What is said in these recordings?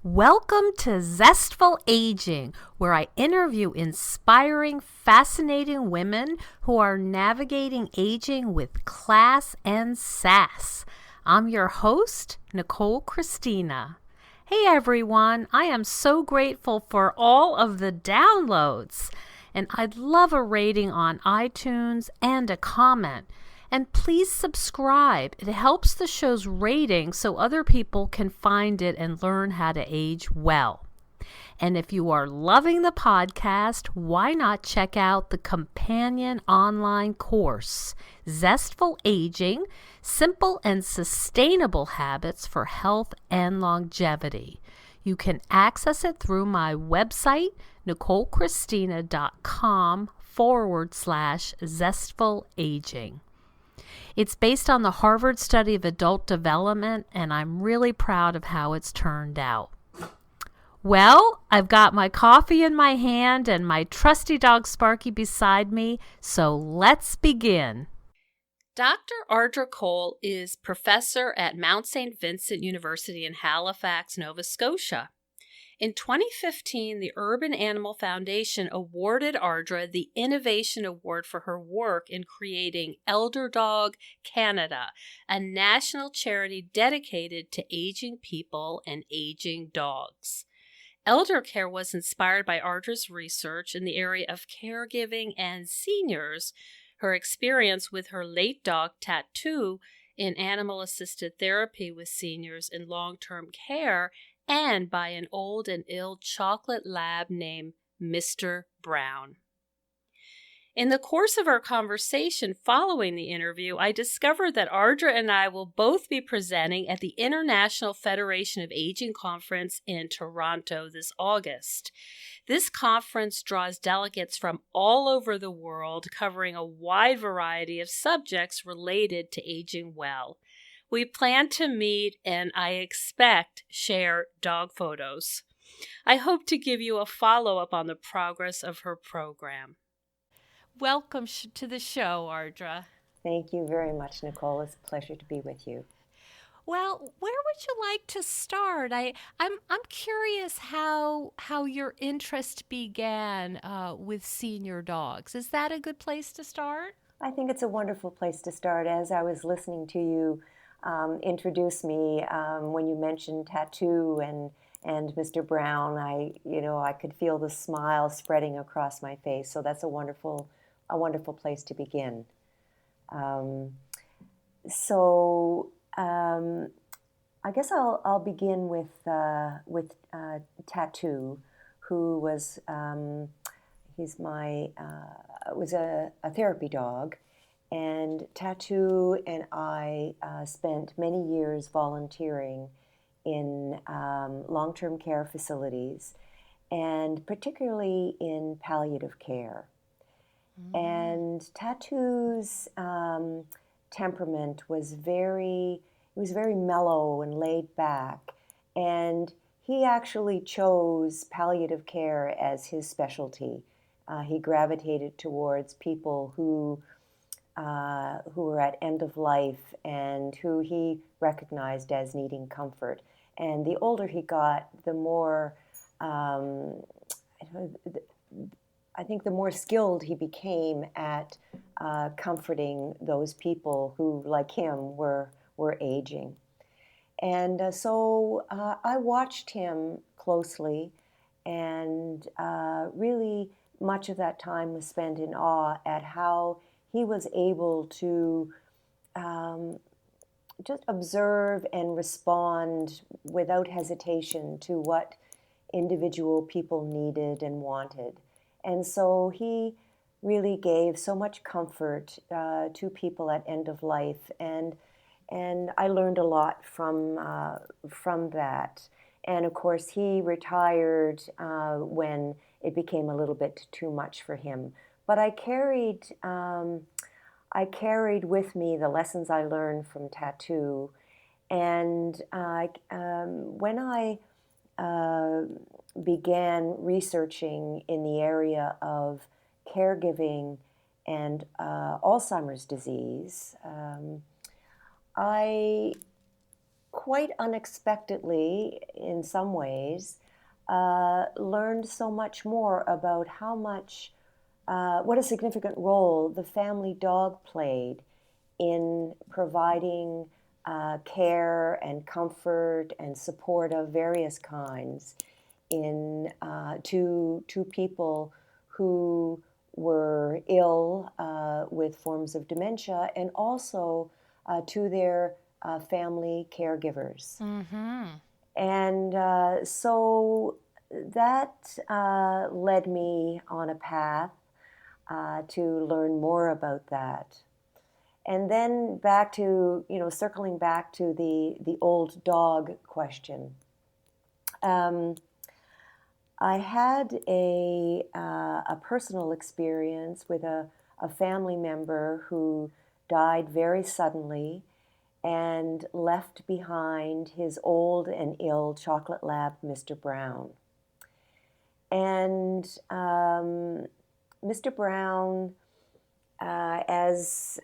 Welcome to Zestful Aging, where I interview inspiring, fascinating women who are navigating aging with class and sass. I'm your host, Nicole Christina. Hey everyone, I am so grateful for all of the downloads, and I'd love a rating on iTunes and a comment. And please subscribe. It helps the show's rating so other people can find it and learn how to age well. And if you are loving the podcast, why not check out the companion online course, Zestful Aging, Simple and Sustainable Habits for Health and Longevity. You can access it through my website, NicoleChristina.com/Zestful Aging. It's based on the Harvard study of adult development, and I'm really proud of how it's turned out. Well, I've got my coffee in my hand and my trusty dog Sparky beside me, so let's begin. Dr. Ardra Cole is professor at Mount St. Vincent University in Halifax, Nova Scotia. In 2015, the Urban Animal Foundation awarded Ardra the Innovation Award for her work in creating Elder Dog Canada, a national charity dedicated to aging people and aging dogs. Elder care was inspired by Ardra's research in the area of caregiving and seniors, her experience with her late dog Tattoo in animal-assisted therapy with seniors in long-term care, and by an old and ill chocolate lab named Mr. Brown. In the course of our conversation following the interview, I discovered that Ardra and I will both be presenting at the International Federation of Aging Conference in Toronto this August. This conference draws delegates from all over the world, covering a wide variety of subjects related to aging well. We plan to meet and I expect share dog photos. I hope to give you a follow-up on the progress of her program. Welcome to the show, Ardra. Thank you very much, Nicole. It's a pleasure to be with you. Well, where would you like to start? I'm curious how your interest began with senior dogs. Is that a good place to start? I think it's a wonderful place to start. As I was listening to you introduce me when you mentioned Tattoo and Mr. Brown, I could feel the smile spreading across my face. So that's a wonderful place to begin. I guess I'll begin with Tattoo, who was he's my was a therapy dog. And Tattoo and I spent many years volunteering in long-term care facilities, and particularly in palliative care. And Tattoo's temperament was very mellow and laid back, and he actually chose palliative care as his specialty. He gravitated towards people who were at end of life and who he recognized as needing comfort. And the older he got, the more, I think the more skilled he became at comforting those people who, like him, were aging. And so I watched him closely, and really much of that time was spent in awe at how he was able to just observe and respond without hesitation to what individual people needed and wanted. And so he really gave so much comfort to people at end of life, and I learned a lot from that. And of course, he retired when it became a little bit too much for him. But I carried with me the lessons I learned from Tattoo, and when I began researching in the area of caregiving and Alzheimer's disease, I quite unexpectedly in some ways, learned so much more about how much, what a significant role the family dog played in providing care and comfort and support of various kinds in to people who were ill with forms of dementia, and also to their family caregivers. Mm-hmm. And so that led me on a path to learn more about that. And then back to, circling back to the old dog question. Um, I had a personal experience with a family member who died very suddenly and left behind his old and ill chocolate lab, Mr. Brown. And Mr. Brown, as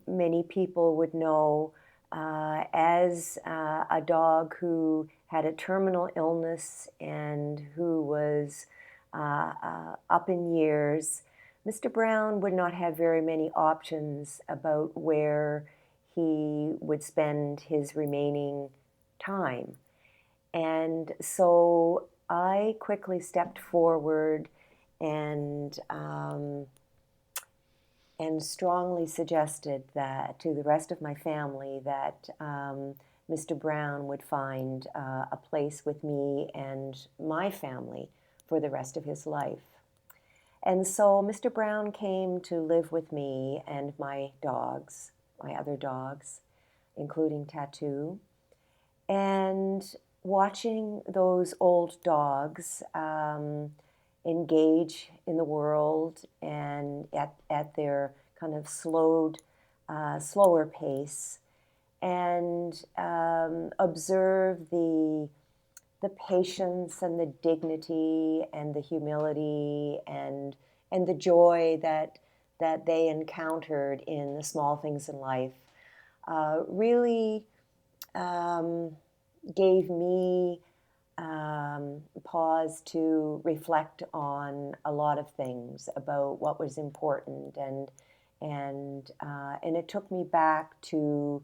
many people would know, as a dog who had a terminal illness and who was up in years, Mr. Brown would not have very many options about where he would spend his remaining time. And so I quickly stepped forward and strongly suggested that to the rest of my family that Mr. Brown would find a place with me and my family for the rest of his life. And so Mr. Brown came to live with me and my dogs, my other dogs, including Tattoo. And watching those old dogs engage in the world and at their kind of slower pace, and observe the patience and the dignity and the humility and the joy that they encountered in the small things in life, really gave me pause to reflect on a lot of things about what was important, and it took me back to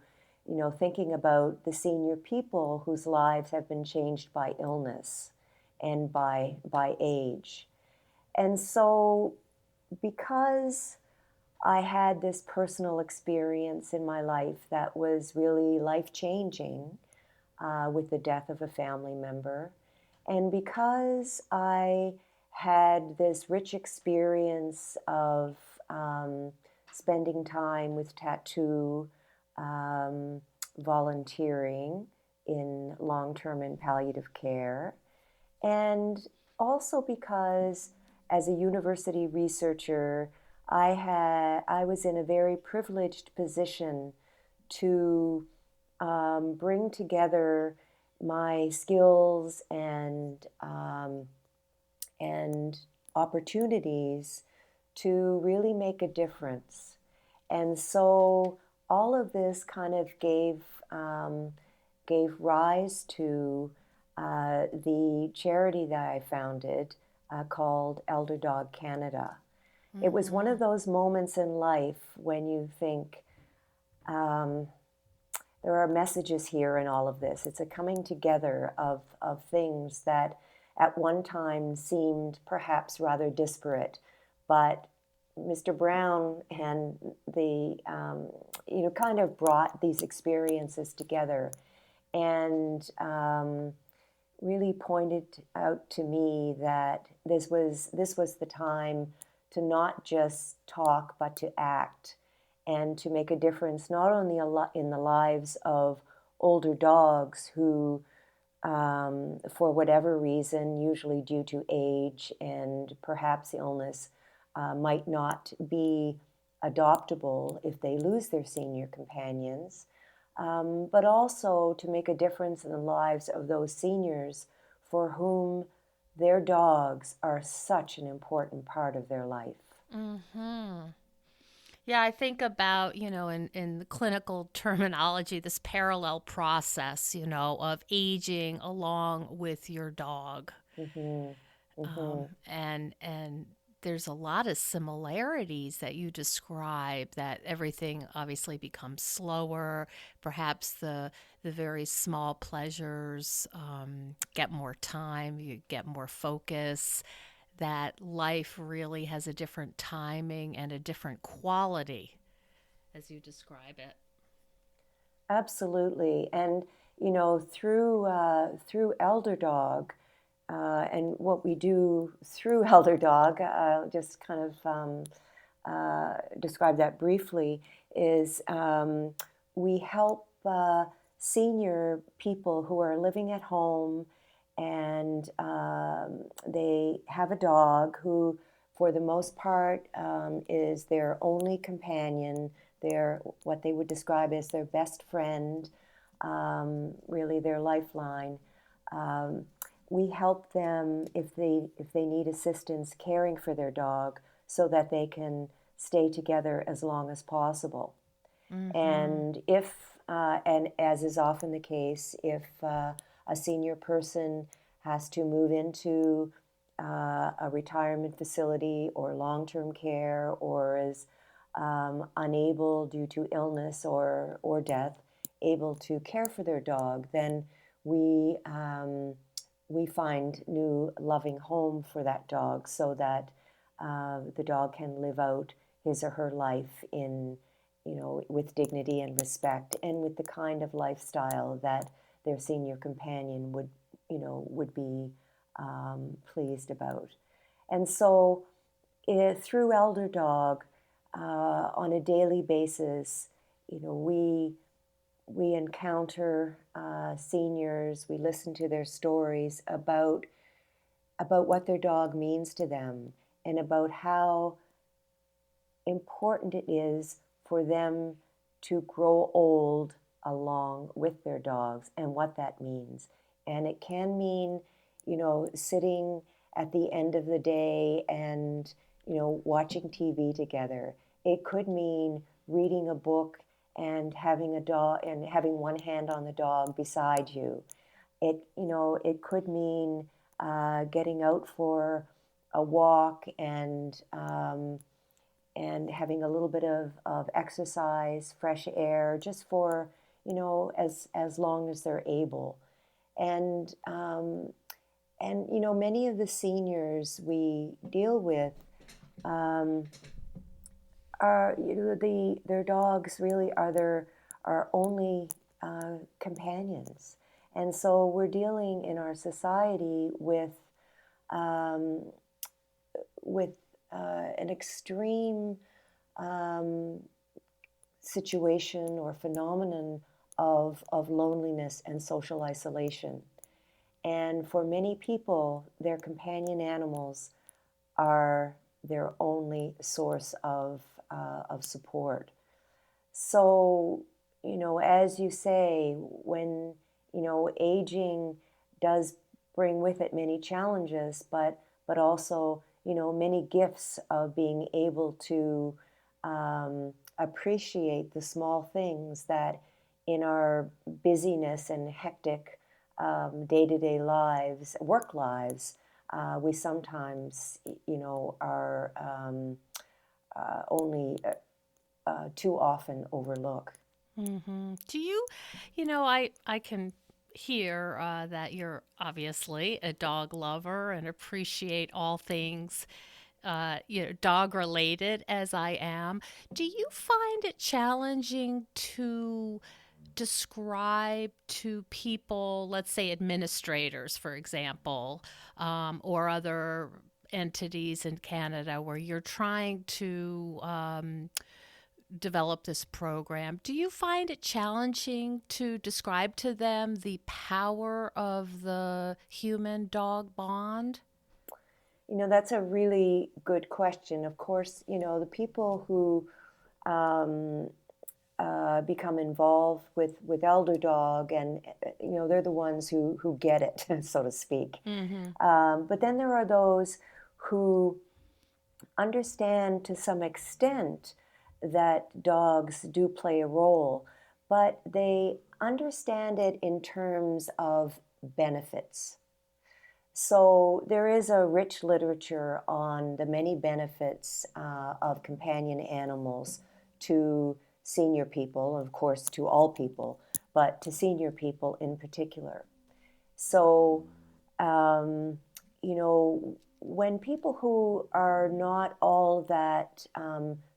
thinking about the senior people whose lives have been changed by illness and by age. And so because I had this personal experience in my life that was really life changing, with the death of a family member. And because I had this rich experience of spending time with Tattoo, volunteering in long term and palliative care, and also because as a university researcher, I was in a very privileged position to bring together my skills and opportunities to really make a difference. And so all of this kind of gave rise to the charity that I founded, called Elder Dog Canada. It was one Mm-hmm. of those moments in life when you think, um, there are messages here in all of this. It's a coming together of things that at one time seemed perhaps rather disparate, but Mr. Brown and the kind of brought these experiences together, and really pointed out to me that this was the time to not just talk but to act, and to make a difference not only in the lives of older dogs who, for whatever reason, usually due to age and perhaps illness, might not be adoptable if they lose their senior companions, but also to make a difference in the lives of those seniors for whom their dogs are such an important part of their life. Mm-hmm. Yeah, I think about, in the clinical terminology, this parallel process, of aging along with your dog. Hmm. Hmm. And there's a lot of similarities that you describe, that everything obviously becomes slower. Perhaps the very small pleasures get more time, you get more focus, that life really has a different timing and a different quality as you describe it. Absolutely. And through Elder Dog, and what we do through Elder Dog, just kind of describe that briefly, is we help senior people who are living at home, and they have a dog who, for the most part, is their only companion, their what they would describe as their best friend, really their lifeline. Um, we help them if they need assistance caring for their dog so that they can stay together as long as possible. Mm-hmm. And and as is often the case, if a senior person has to move into a retirement facility or long-term care, or is unable due to illness or death, able to care for their dog, then we we find new loving home for that dog so that the dog can live out his or her life in, with dignity and respect, and with the kind of lifestyle that their senior companion would be pleased about. And so, through Elder Dog, on a daily basis, we encounter seniors. We listen to their stories about what their dog means to them, and about how important it is for them to grow old along with their dogs, and what that means. And it can mean, sitting at the end of the day and, watching TV together. It could mean reading a book and having a dog and having one hand on the dog beside you. It could mean getting out for a walk and having a little bit of exercise, fresh air, just for, as long as they're able. And many of the seniors we deal with um, are, their dogs really are their our only companions. And so we're dealing in our society um, with an extreme um, situation or phenomenon of loneliness and social isolation. And for many people, their companion animals are their only source of support. So, as you say, when, aging does bring with it many challenges, but also, many gifts of being able to appreciate the small things that in our busyness and hectic day to day lives, work lives, we sometimes, are only too often overlook. Mm-hmm. Do you, I can hear that you're obviously a dog lover and appreciate all things, dog related, as I am. Do you find it challenging to describe to people, let's say administrators, for example, or other entities in Canada where you're trying to develop this program? Do you find it challenging to describe to them the power of the human dog bond? That's a really good question. Of course, the people who um, become involved with Elder Dog, and they're the ones who get it, so to speak. Mm-hmm. But then there are those who understand to some extent that dogs do play a role, but they understand it in terms of benefits. So there is a rich literature on the many benefits of companion animals to senior people, of course, to all people, but to senior people in particular. So, um, when people who are not all that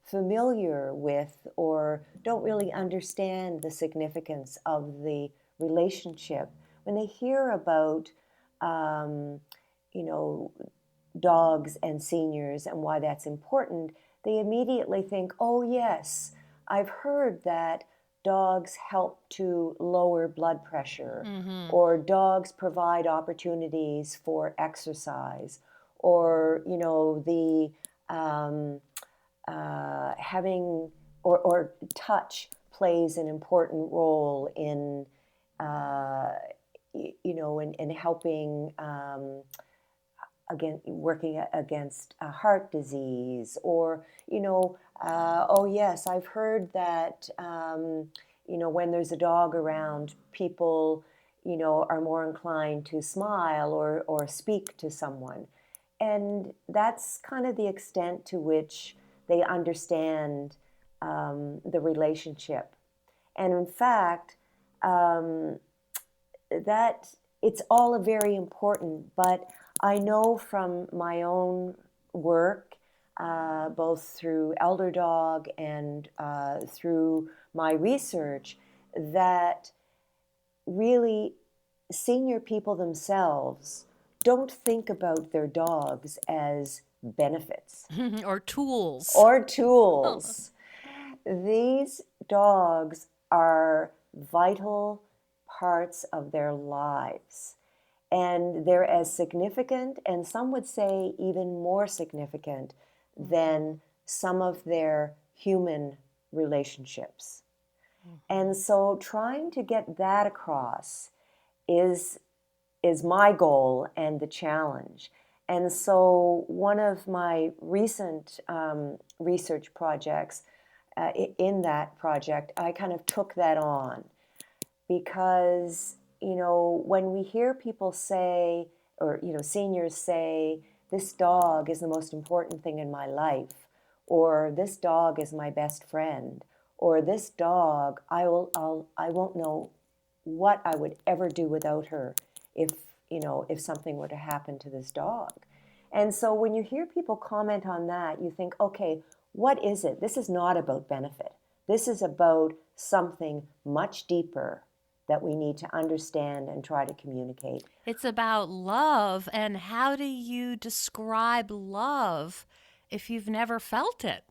familiar with or don't really understand the significance of the relationship, when they hear about, um, you know, dogs and seniors and why that's important, they immediately think, oh, yes, I've heard that dogs help to lower blood pressure, Mm-hmm. or dogs provide opportunities for exercise, or, the having or touch plays an important role in, uh, in helping again working against heart disease, or oh yes, I've heard that when there's a dog around, people are more inclined to smile or speak to someone, and that's kind of the extent to which they understand the relationship. And in fact, um, that it's all very important. But I know from my own work, both through Elder Dog and through my research, that really senior people themselves don't think about their dogs as benefits Or tools. or tools. These dogs are vital parts of their lives. And they're as significant, and some would say even more significant, than some of their human relationships. And so trying to get that across is is my goal and the challenge. And so one of my recent research projects, in that project, I kind of took that on because, when we hear people say, or, seniors say, this dog is the most important thing in my life, or this dog is my best friend, or this dog, I won't know what I would ever do without her if, if something were to happen to this dog. And so when you hear people comment on that, you think, okay, what is it? This is not about benefit. This is about something much deeper that we need to understand and try to communicate. It's about love. And how do you describe love if you've never felt it?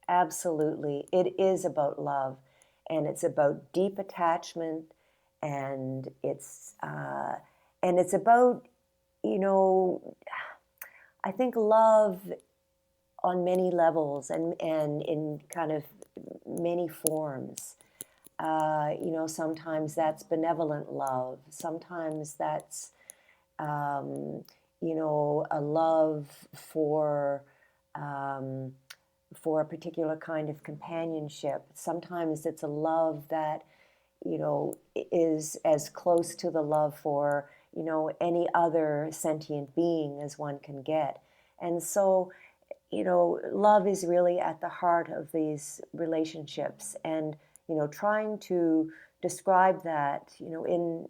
Absolutely. It is about love, and it's about deep attachment, and it's about, you know, I think love on many levels and in kind of many forms. Sometimes that's benevolent love. Sometimes that's, um, a love um, for a particular kind of companionship. Sometimes it's a love that, is as close to the love for, any other sentient being as one can get. And so, love is really at the heart of these relationships. And, trying to describe that, in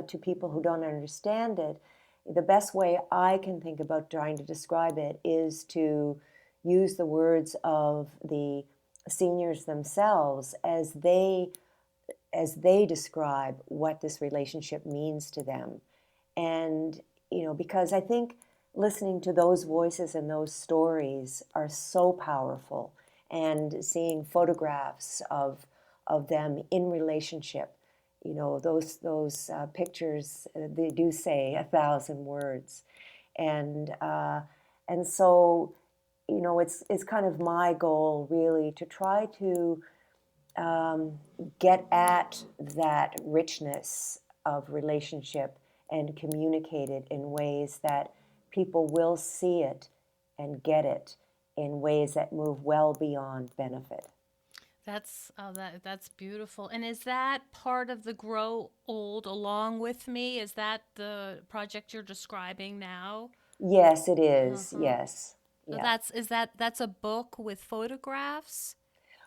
to people who don't understand it, the best way I can think about trying to describe it is to use the words of the seniors themselves as they describe what this relationship means to them. And, because I think listening to those voices and those stories are so powerful, and seeing photographs of them in relationship, those pictures, they do say 1,000 words. And so, it's kind of my goal really to try to get at that richness of relationship and communicate it in ways that people will see it and get it in ways that move well beyond benefit. That's beautiful. And is that part of the Grow Old Along with Me? Is that the project you're describing now? Yes, it is. Uh-huh. Yes. So Yeah. that's a book with photographs?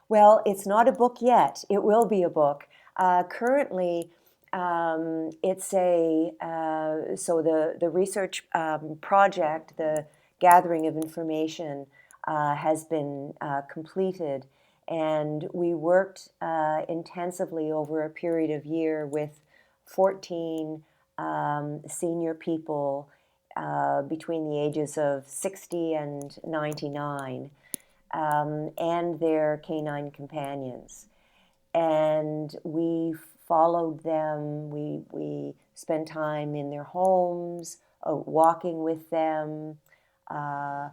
Well, it's not a book yet. It will be a book. Currently, it's a so the research project, the gathering of information, has been completed, and we worked intensively over a period of year with 14 senior people between the ages of 60 and 99, and their canine companions. And we followed them. We spent time in their homes, walking with them, uh,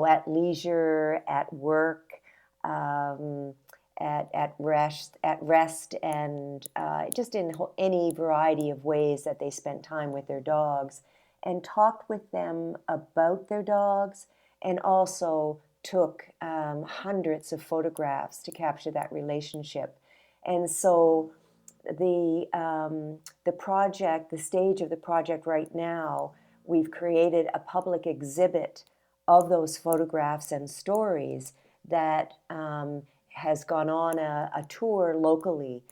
at leisure, at work, um, at rest, and just in any variety of ways that they spent time with their dogs, and talked with them about their dogs, and also took hundreds of photographs to capture that relationship. And so the project, the stage of the project right now, we've created a public exhibit of those photographs and stories that has gone on a tour locally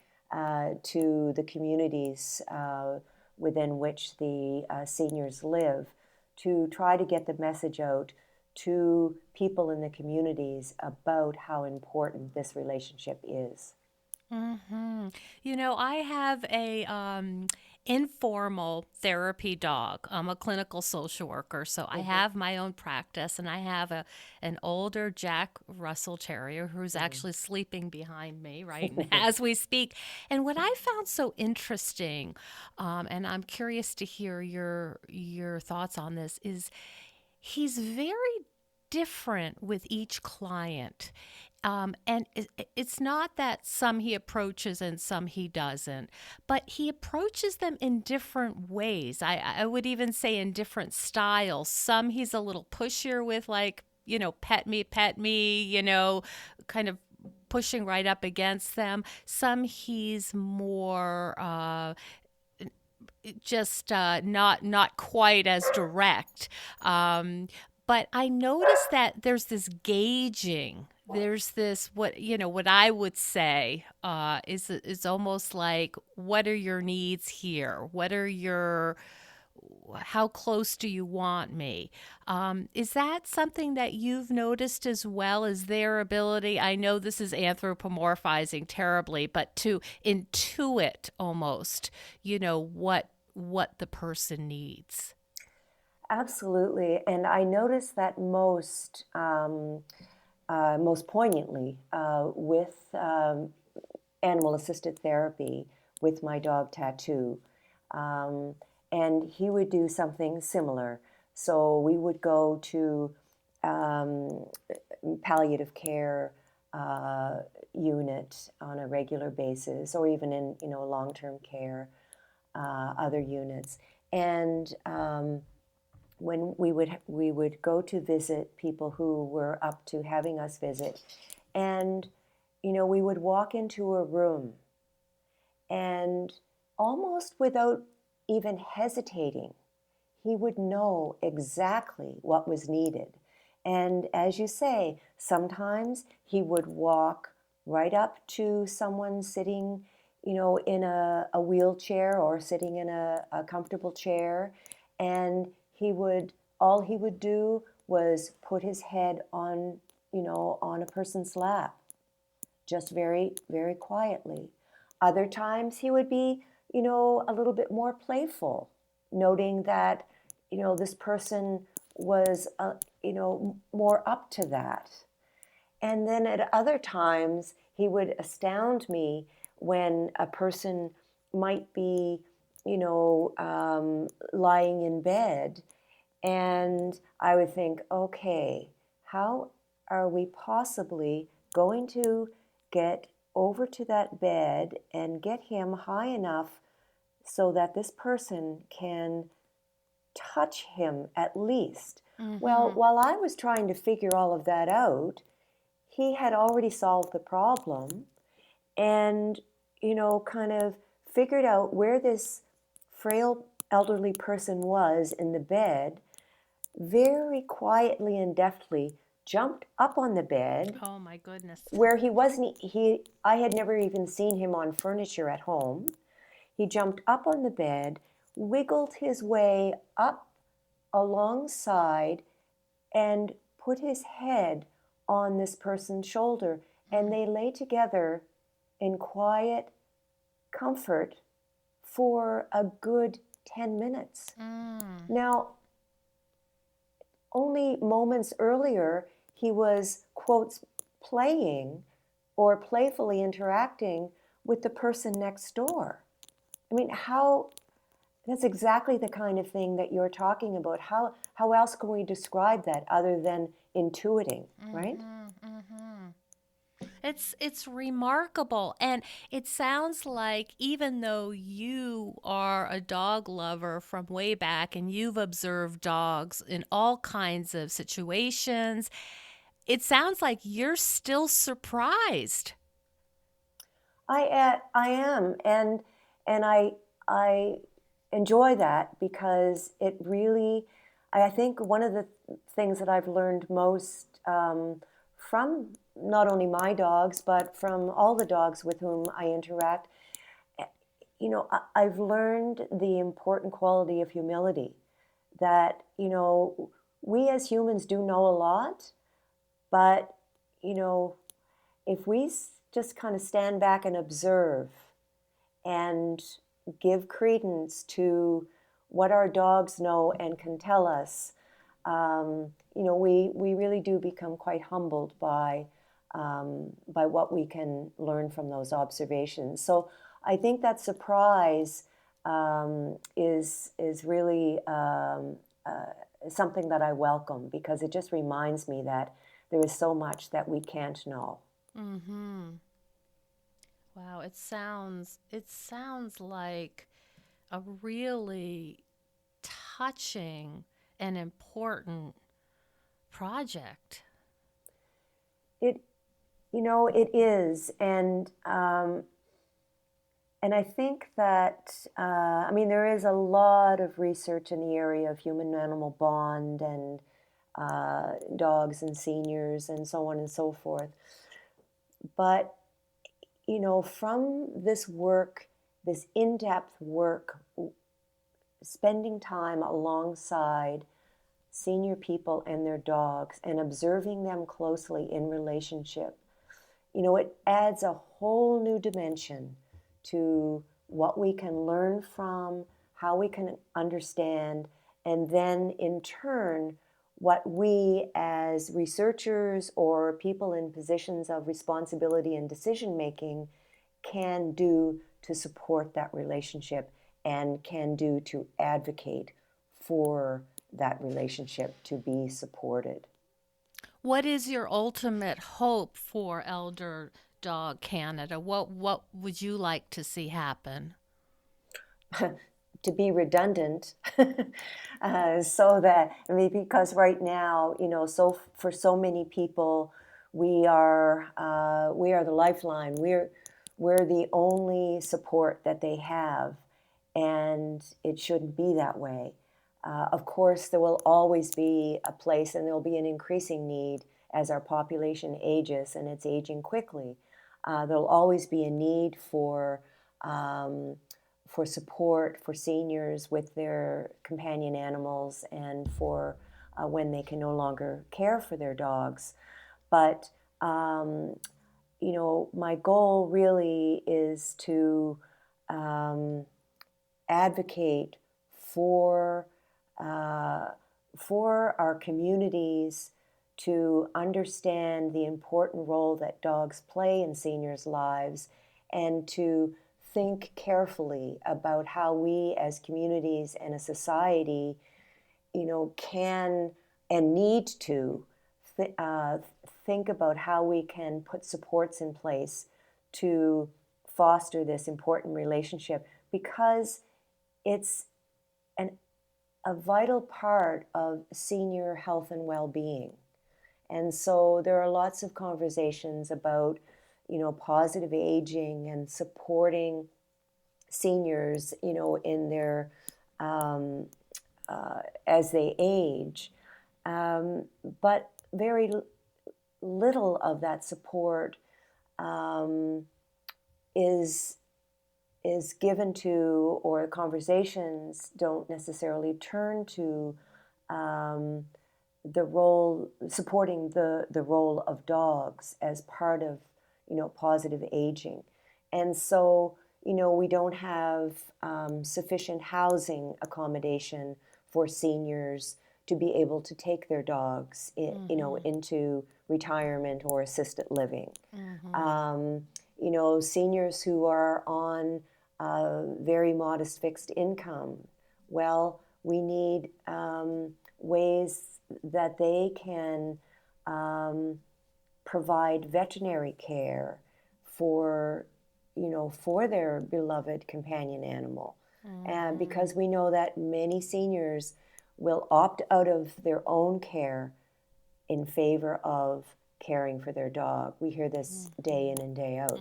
to the communities within which the seniors live, to try to get the message out to people in the communities about how important this relationship is. Hmm. I have a informal therapy dog. I'm a clinical social worker, so I Mm-hmm. have my own practice, and I have an older Jack Russell Terrier who's actually sleeping behind me right now Mm-hmm. as we speak. And what I found so interesting, and I'm curious to hear your thoughts on this, is he's very different with each client. And it's not that some he approaches and some he doesn't, but he approaches them in different ways. I would even say in different styles. Some he's a little pushier with, like, pet me, kind of pushing right up against them. Some he's more just not quite as direct. But I noticed that there's this gauging. There's this what I would say is almost like, what are your needs here? What are your how close do you want me? Is that something that you've noticed as well as their ability? I know this is anthropomorphizing terribly, but to intuit almost, what the person needs. Absolutely, and I noticed that most poignantly with animal-assisted therapy with my dog Tattoo, um, and he would do something similar. So we would go to um, palliative care uh, unit on a regular basis, or even in long-term care, other units, and when we would go to visit people who were up to having us visit, and we would walk into a room, and almost without even hesitating, he would know exactly what was needed. And as you say, sometimes he would walk right up to someone sitting, in a wheelchair, or sitting in a comfortable chair, and all he would do was put his head on a person's lap, just very, very quietly. Other times he would be, a little bit more playful, noting that, this person was, more up to that. And then at other times, he would astound me when a person might be, lying in bed, and I would think, okay, how are we possibly going to get over to that bed and get him high enough so that this person can touch him at least? Well, Mm-hmm. while I was trying to figure all of that out, he had already solved the problem. and, kind of figured out where this frail elderly person was in the bed, very quietly and deftly jumped up on the bed Oh my goodness. where he wasn't. I had never even seen him on furniture at home. He jumped up on the bed, wiggled his way up alongside, and put his head on this person's shoulder, and they lay together in quiet comfort for a good 10 minutes. Now, only moments earlier, he was, quotes, playing or playfully interacting with the person next door. I mean, that's exactly the kind of thing that you're talking about. How else can we describe that other than intuiting, right? It's remarkable, and it sounds like even though you are a dog lover from way back and you've observed dogs in all kinds of situations, it sounds like you're still surprised. I am, and I enjoy that because it really. I think one of the things that I've learned most from not only my dogs but from all the dogs with whom I interact, I've learned the important quality of humility. That we as humans do know a lot, but you know if we just kind of stand back and observe and give credence to what our dogs know and can tell us, we really do become quite humbled by what we can learn from those observations. So I think that surprise is really something that I welcome because it just reminds me that there is so much that we can't know. Wow, it sounds like a really touching and important project. It, it is, and I think that there is a lot of research in the area of human-animal bond and dogs and seniors and so on and so forth. But from this work, this in-depth work, spending time alongside senior people and their dogs and observing them closely in relationship, it adds a whole new dimension to what we can learn from, how we can understand, and then in turn, what we as researchers or people in positions of responsibility and decision making can do to support that relationship and can do to advocate for that relationship to be supported. What is your ultimate hope for Elder Dog Canada? What would you like to see happen? To be redundant, so that because right now, so for so many people, we are the lifeline. We're the only support that they have, and it shouldn't be that way. Of course, there will always be a place, and there will be an increasing need as our population ages, and it's aging quickly. There'll always be a need for support for seniors with their companion animals and for when they can no longer care for their dogs. But my goal really is to advocate for uh, for our communities to understand the important role that dogs play in seniors' lives and to think carefully about how we as communities and a society, can and need to th- uh, think about how we can put supports in place to foster this important relationship because it's an, a vital part of senior health and well-being. And so there are lots of conversations about, positive aging and supporting seniors, in their as they age. But very little of that support is given to, or conversations don't necessarily turn to the role, supporting the role of dogs as part of positive aging. And so we don't have sufficient housing accommodation for seniors to be able to take their dogs into retirement or assisted living. Seniors who are on very modest fixed income, well, we need ways that they can provide veterinary care for their beloved companion animal. And because we know that many seniors will opt out of their own care in favor of caring for their dog. We hear this day in and day out.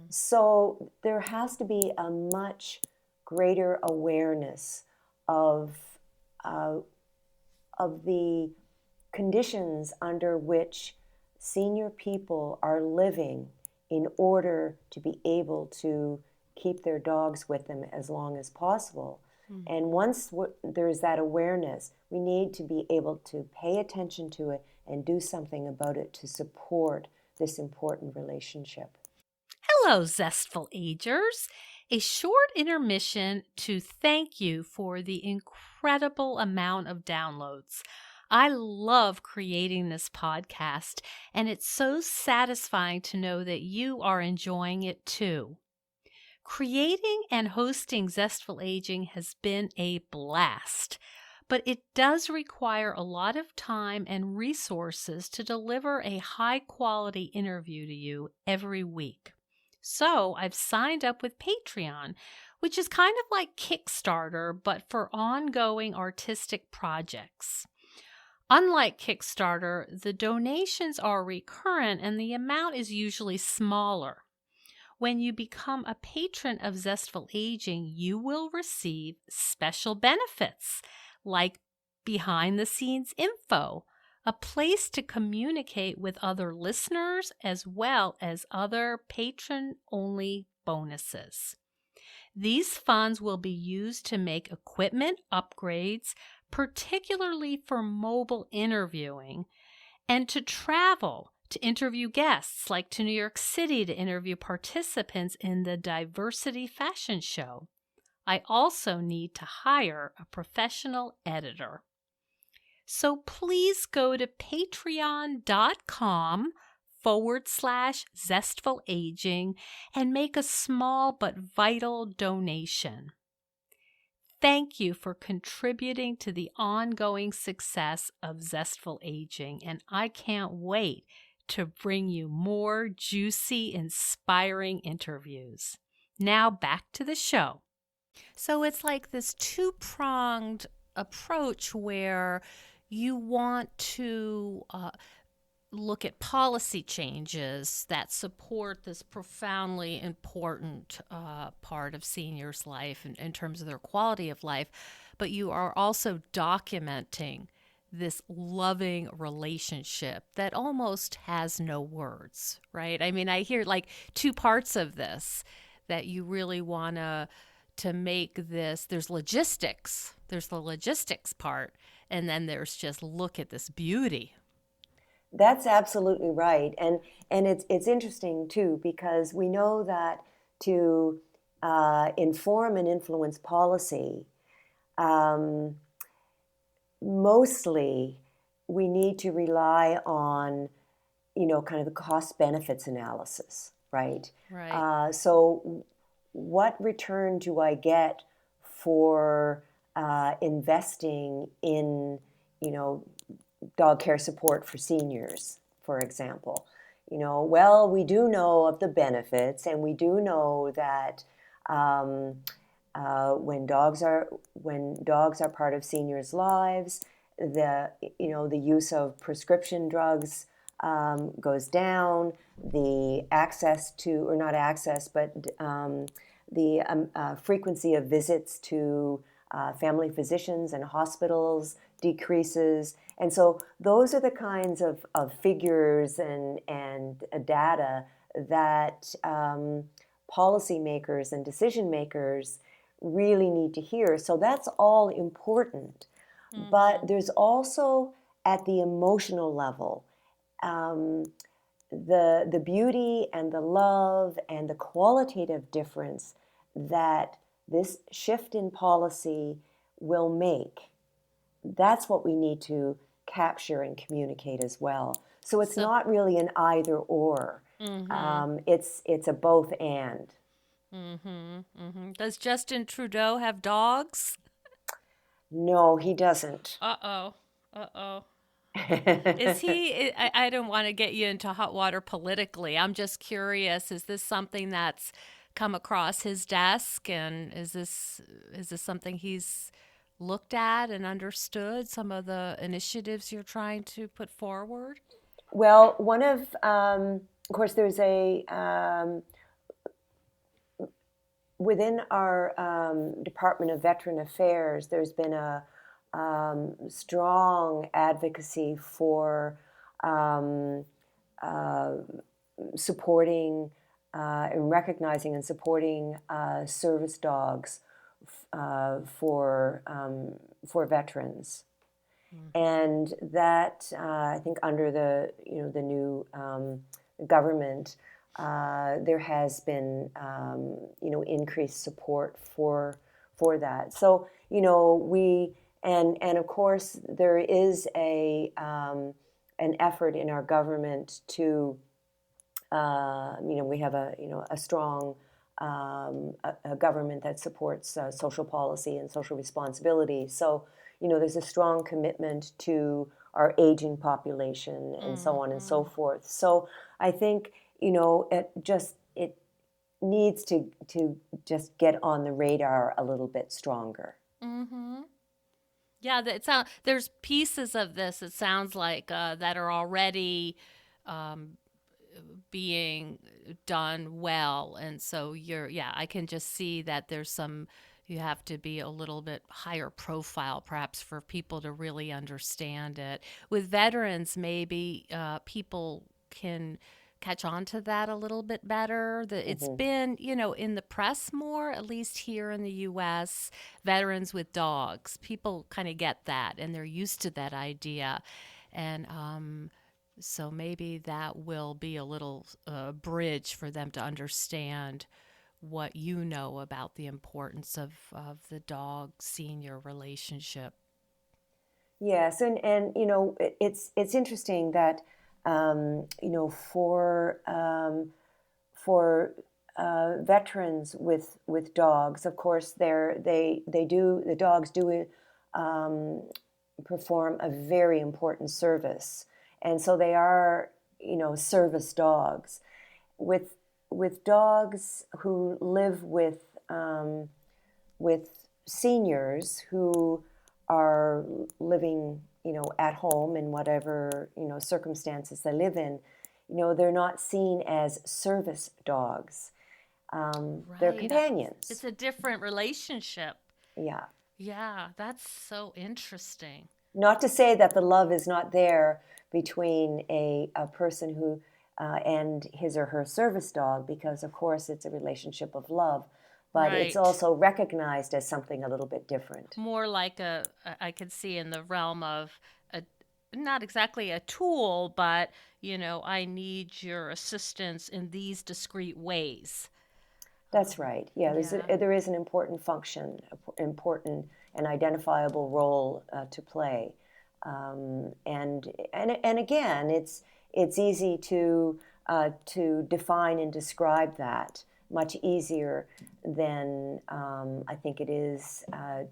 So there has to be a much greater awareness of the conditions under which senior people are living in order to be able to keep their dogs with them as long as possible. And once there's that awareness, we need to be able to pay attention to it and do something about it to support this important relationship. Hello, Zestful Agers. A short intermission to thank you for the incredible amount of downloads. I love creating this podcast, and it's so satisfying to know that you are enjoying it too. Creating and hosting Zestful Aging has been a blast, but it does require a lot of time and resources to deliver a high-quality interview to you every week. So I've signed up with Patreon, which is kind of like Kickstarter, but for ongoing artistic projects. Unlike Kickstarter, the donations are recurrent and the amount is usually smaller. When you become a patron of Zestful Aging, you will receive special benefits like behind-the-scenes info, a place to communicate with other listeners, as well as other patron-only bonuses. These funds will be used to make equipment upgrades, particularly for mobile interviewing, and to travel to interview guests, like to New York City to interview participants in the Diversity Fashion Show. I also need to hire a professional editor. So please go to patreon.com/Zestful Aging and make a small but vital donation. Thank you for contributing to the ongoing success of Zestful Aging, and I can't wait to bring you more juicy, inspiring interviews. Now back to the show. So it's like this two-pronged approach where you want to look at policy changes that support this profoundly important part of seniors' life in terms of their quality of life, but you are also documenting this loving relationship that almost has no words, right? I mean, I hear like two parts of this that you really want to make this. There's logistics. There's the logistics part, and then there's just look at this beauty. That's absolutely right, and it's interesting too, because we know that to inform and influence policy, mostly we need to rely on kind of the cost benefits analysis, right? Right. So what return do I get for investing in dog care support for seniors, for example? Well, we do know of the benefits, and we do know that when dogs are part of seniors' lives, the use of prescription drugs goes down, the access to, or not access, but the frequency of visits to family physicians and hospitals decreases. And so those are the kinds of figures and data that policymakers and decision makers really need to hear. So that's all important. But there's also at the emotional level, um, the beauty and the love and the qualitative difference that this shift in policy will make. That's what we need to capture and communicate as well. So it's So, not really an either or. It's a both and. does Justin Trudeau have dogs? No, he doesn't. Uh-oh. Uh-oh. Is he, I don't want to get you into hot water politically. I'm just curious, is this something that's come across his desk, and is this something he's looked at and understood, some of the initiatives you're trying to put forward? Well, of course, there's within our Department of Veteran Affairs, there's been a strong advocacy for um, uh, supporting and recognizing and supporting service dogs for veterans, and that I think under the new government, there has been increased support for that. So we and of course there is an effort in our government to we have a strong a government that supports social policy and social responsibility. So there's a strong commitment to our aging population and so on and so forth. So I think it needs to just get on the radar a little bit stronger. Yeah, there's pieces of this, it sounds like, that are already um, being done well. And so yeah, I can just see that you have to be a little bit higher profile perhaps for people to really understand it. With veterans, maybe people can catch on to that a little bit better. That it's Hmm. been, in the press more, at least here in the US, veterans with dogs. People kind of get that and they're used to that idea. And so maybe that will be a little bridge for them to understand what you know about the importance of the dog senior relationship. Yes, and it's interesting that for veterans with dogs, of course, the dogs do um, perform a very important service, and so they are service dogs. With dogs who live with seniors who are living, at home in whatever, circumstances they live in, they're not seen as service dogs. They're Right. It's companions. a different relationship. Yeah. Yeah, that's so interesting. Not to say that the love is not there between a person who and his or her service dog, because of course it's a relationship of love, but it's Right. also recognized as something a little bit different. More like I could see in the realm of a, not exactly a tool, but, I need your assistance in these discrete ways. That's right. Yeah, Yeah. there is an important function, important and identifiable role to play, and again, it's easy to define and describe that, much easier than I think it is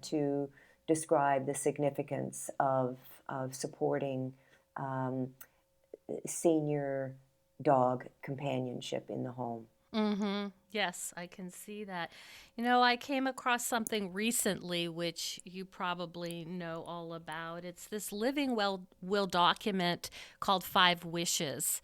to describe the significance of supporting um, senior dog companionship in the home. Yes, I can see that. I came across something recently which you probably know all about. It's this living will document called Five Wishes.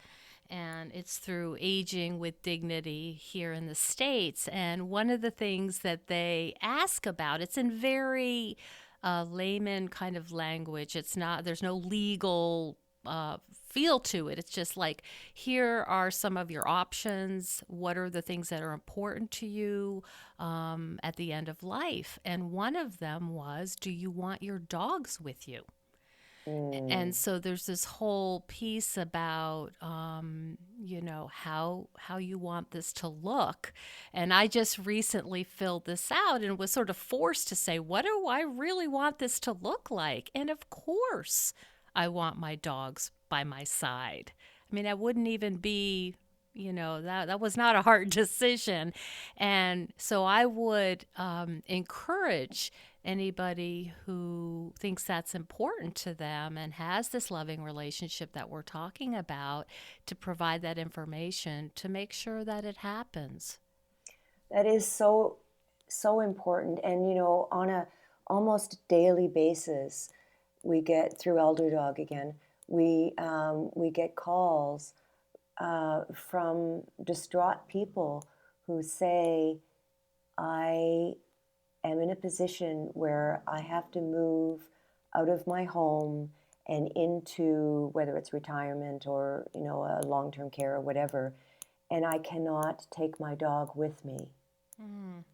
And it's through Aging with Dignity here in the States. And one of the things that they ask about, it's in very layman kind of language. It's not, there's no legal feel to it. It's just like, here are some of your options. What are the things that are important to you at the end of life? And one of them was, do you want your dogs with you? And Mm. so there's this whole piece about how you want this to look. And I just recently filled this out and was sort of forced to say, what do I really want this to look like? And of course I want my dogs by my side. I mean, I wouldn't even be, that was not a hard decision. And so I would encourage anybody who thinks that's important to them and has this loving relationship that we're talking about to provide that information to make sure that it happens. That is so important. And on a almost daily basis, we get through Elder Dog again. We get calls from distraught people who say, "I am in a position where I have to move out of my home and into whether it's retirement or a long-term care or whatever, and I cannot take my dog with me." Mm.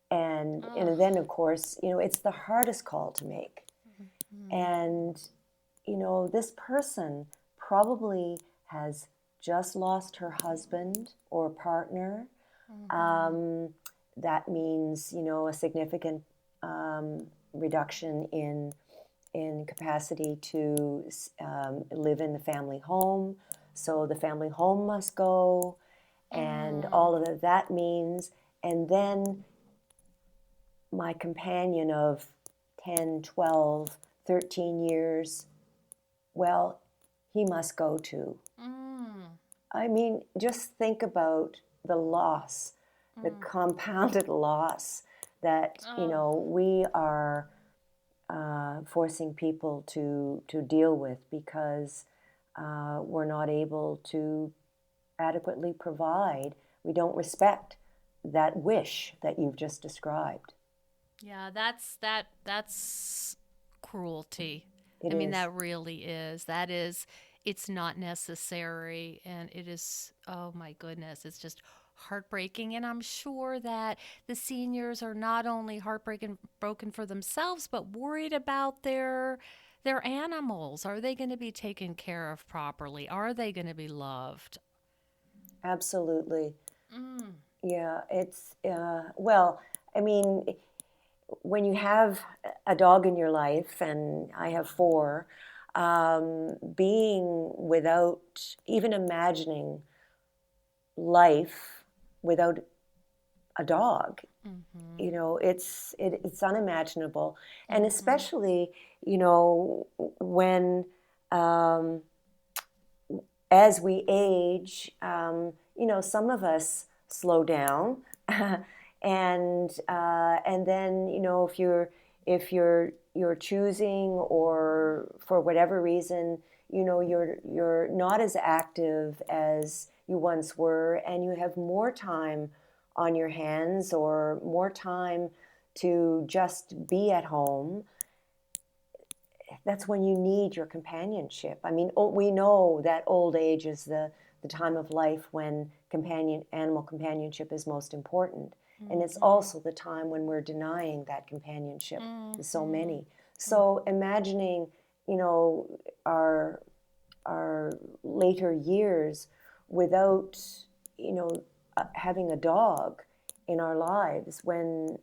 And then of course it's the hardest call to make. Mm. And this person probably has just lost her husband or partner. Mm-hmm. That means a significant reduction in capacity to live in the family home. So the family home must go, and Mm. all of that means. And then my companion of 10, 12, 13 years, well, he must go too. Mm. I mean, just think about the loss, the Mm. compounded loss that Oh. we are forcing people to deal with because we're not able to adequately provide. We don't respect that wish that you've just described. Yeah, that's cruelty. It I mean, is. that really is. That is, it's not necessary, and it is, oh my goodness, it's just heartbreaking. And I'm sure that the seniors are not only heartbreaking broken for themselves, but worried about their animals. Are they going to be taken care of properly? Are they going to be loved? Absolutely. Mm. Yeah, it's, well, I mean, when you have a dog in your life, and I have four, being without even imagining life without a dog, Mm-hmm. it's unimaginable. And Mm-hmm. especially when um, as we age, some of us slow down, and then if you're choosing, or for whatever reason, you're not as active as you once were, and you have more time on your hands or more time to just be at home. That's when you need your companionship. I mean, we know that old age is the time of life when animal companionship is most important. And it's Mm-hmm. also the time when we're denying that companionship to so Mm-hmm. many. So imagining, you know, our our later years without, having a dog in our lives when,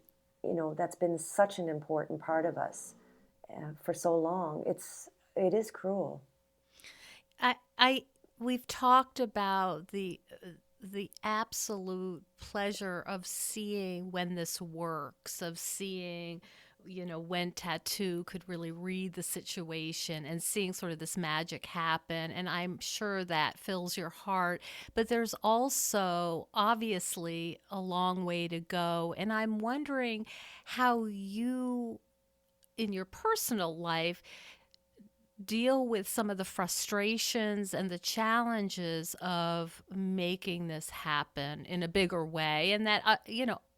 that's been such an important part of us for so long. It is cruel. I we've talked about the absolute pleasure of seeing when this works, of seeing, when Tattoo could really read the situation and seeing sort of this magic happen. And I'm sure that fills your heart. But there's also obviously a long way to go. And I'm wondering how you, in your personal life, deal with some of the frustrations and the challenges of making this happen in a bigger way. And that,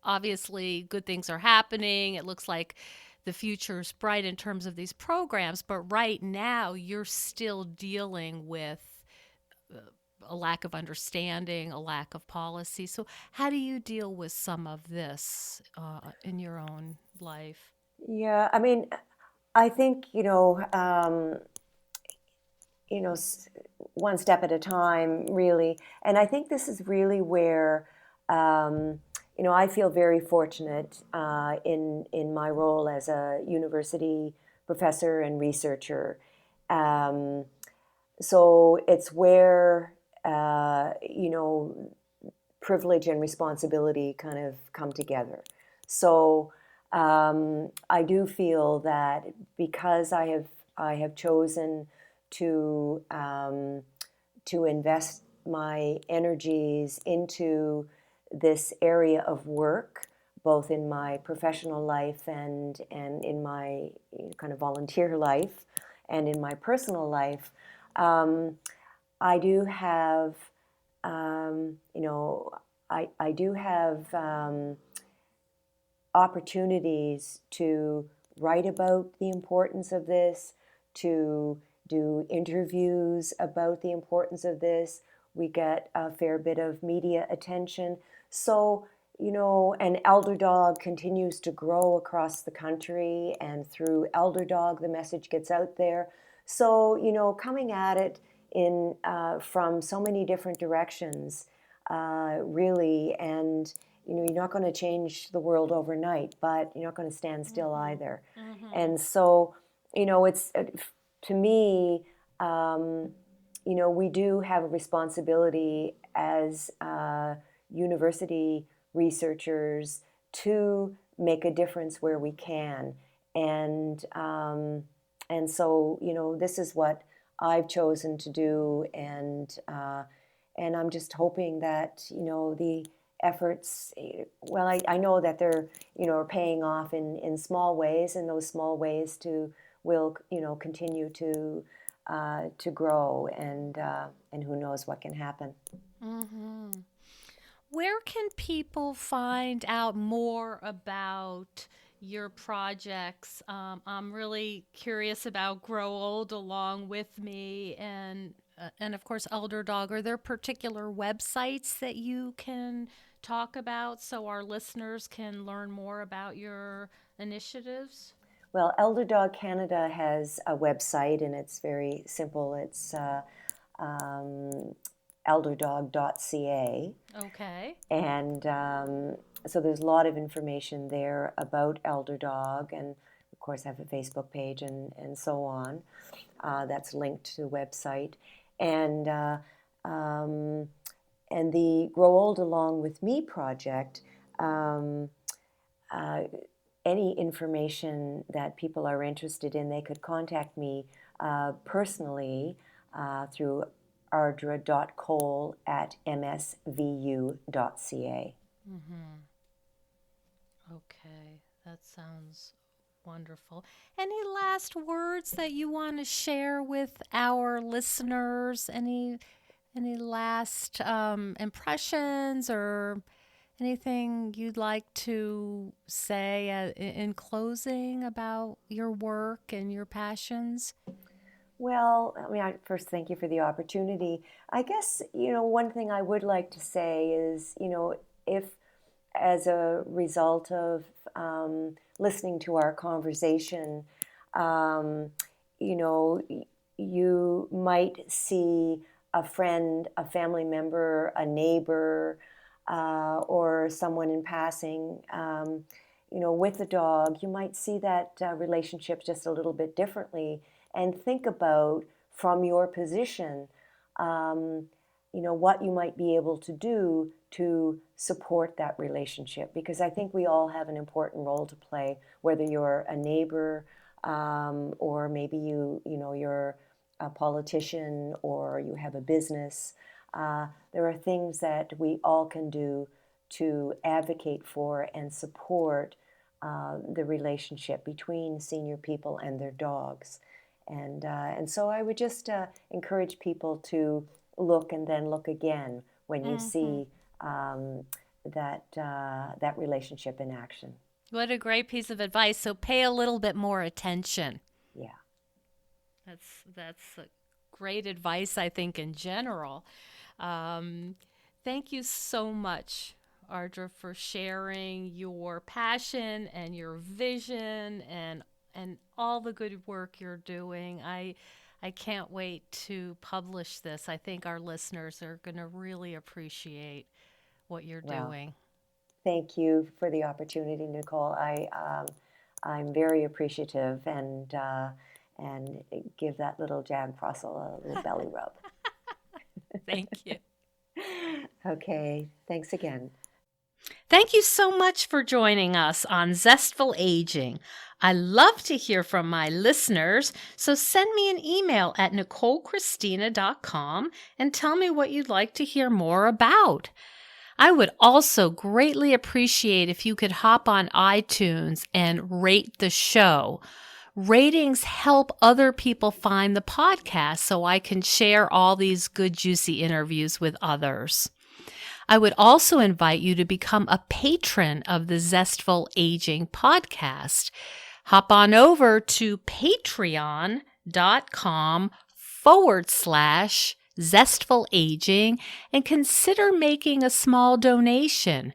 obviously good things are happening. It looks like the future's bright in terms of these programs, but right now you're still dealing with a lack of understanding, a lack of policy. So, how do you deal with some of this in your own life? Yeah, I mean, I think, one step at a time, really. And I think this is really where, I feel very fortunate in my role as a university professor and researcher. Um, so it's where, privilege and responsibility kind of come together. So I do feel that because I have chosen to invest my energies into this area of work, both in my professional life and in my kind of volunteer life and in my personal life. I do have, you know, I do have opportunities to write about the importance of this, to do interviews about the importance of this. We get a fair bit of media attention. So, and Elder Dog continues to grow across the country, and through Elder Dog, the message gets out there. So, coming at it in from so many different directions, really, and you're not going to change the world overnight, but you're not going to stand still either. And so, it's to me, we do have a responsibility as university researchers to make a difference where we can, and so this is what I've chosen to do, and I'm just hoping that the efforts, well, I know that they're are paying off in small ways, and those small ways will continue to grow, and who knows what can happen. Mm-hmm. Where can people find out more about your projects? I'm really curious about Grow Old Along with Me, and of course Elder Dog. Are there particular websites that you can talk about so our listeners can learn more about your initiatives? Well, Elder Dog Canada has a website, and it's very simple. It's um, elderdog.ca. Okay. And so there's a lot of information there about Elder Dog, and of course, I have a Facebook page and so on. That's linked to the website. And, um, and the Grow Old Along with Me project, um, uh, any information that people are interested in, they could contact me personally through ardra.cole@msvu.ca. Mm-hmm. Okay, that sounds wonderful. Any last words that you want to share with our listeners? Any last impressions or anything you'd like to say in closing about your work and your passions? Well, I mean, first, thank you for the opportunity. I guess, one thing I would like to say is, if as a result of listening to our conversation, um, you know, you might see a friend, a family member, a neighbor, or someone in passing, with a dog. You might see that relationship just a little bit differently, and think about from your position, what you might be able to do to support that relationship, because I think we all have an important role to play, whether you're a neighbor, or maybe you're a politician, or you have a business. There are things that we all can do to advocate for and support the relationship between senior people and their dogs. And so I would just encourage people to look and then look again when you see that relationship in action. What a great piece of advice. So pay a little bit more attention. Yeah. That's great advice, I think, in general. Thank you so much, Ardra, for sharing your passion and your vision and all the good work you're doing. I can't wait to publish this. I think our listeners are going to really appreciate what you're doing. Thank you for the opportunity, Nicole. I'm very appreciative, and give that little Jack Russell a little belly rub. Thank you. Okay, thanks again. Thank you so much for joining us on Zestful Aging. I love to hear from my listeners, so send me an email at NicoleChristina.com and tell me what you'd like to hear more about. I would also greatly appreciate if you could hop on iTunes and rate the show. Ratings help other people find the podcast so I can share all these good, juicy interviews with others. I would also invite you to become a patron of the Zestful Aging podcast. Hop on over to patreon.com/Zestful Aging and consider making a small donation.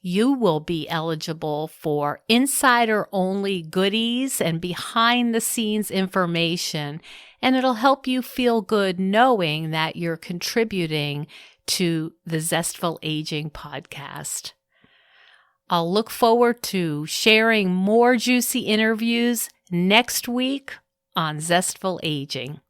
You will be eligible for insider-only goodies and behind-the-scenes information, and it'll help you feel good knowing that you're contributing to the Zestful Aging podcast. I'll look forward to sharing more juicy interviews next week on Zestful Aging.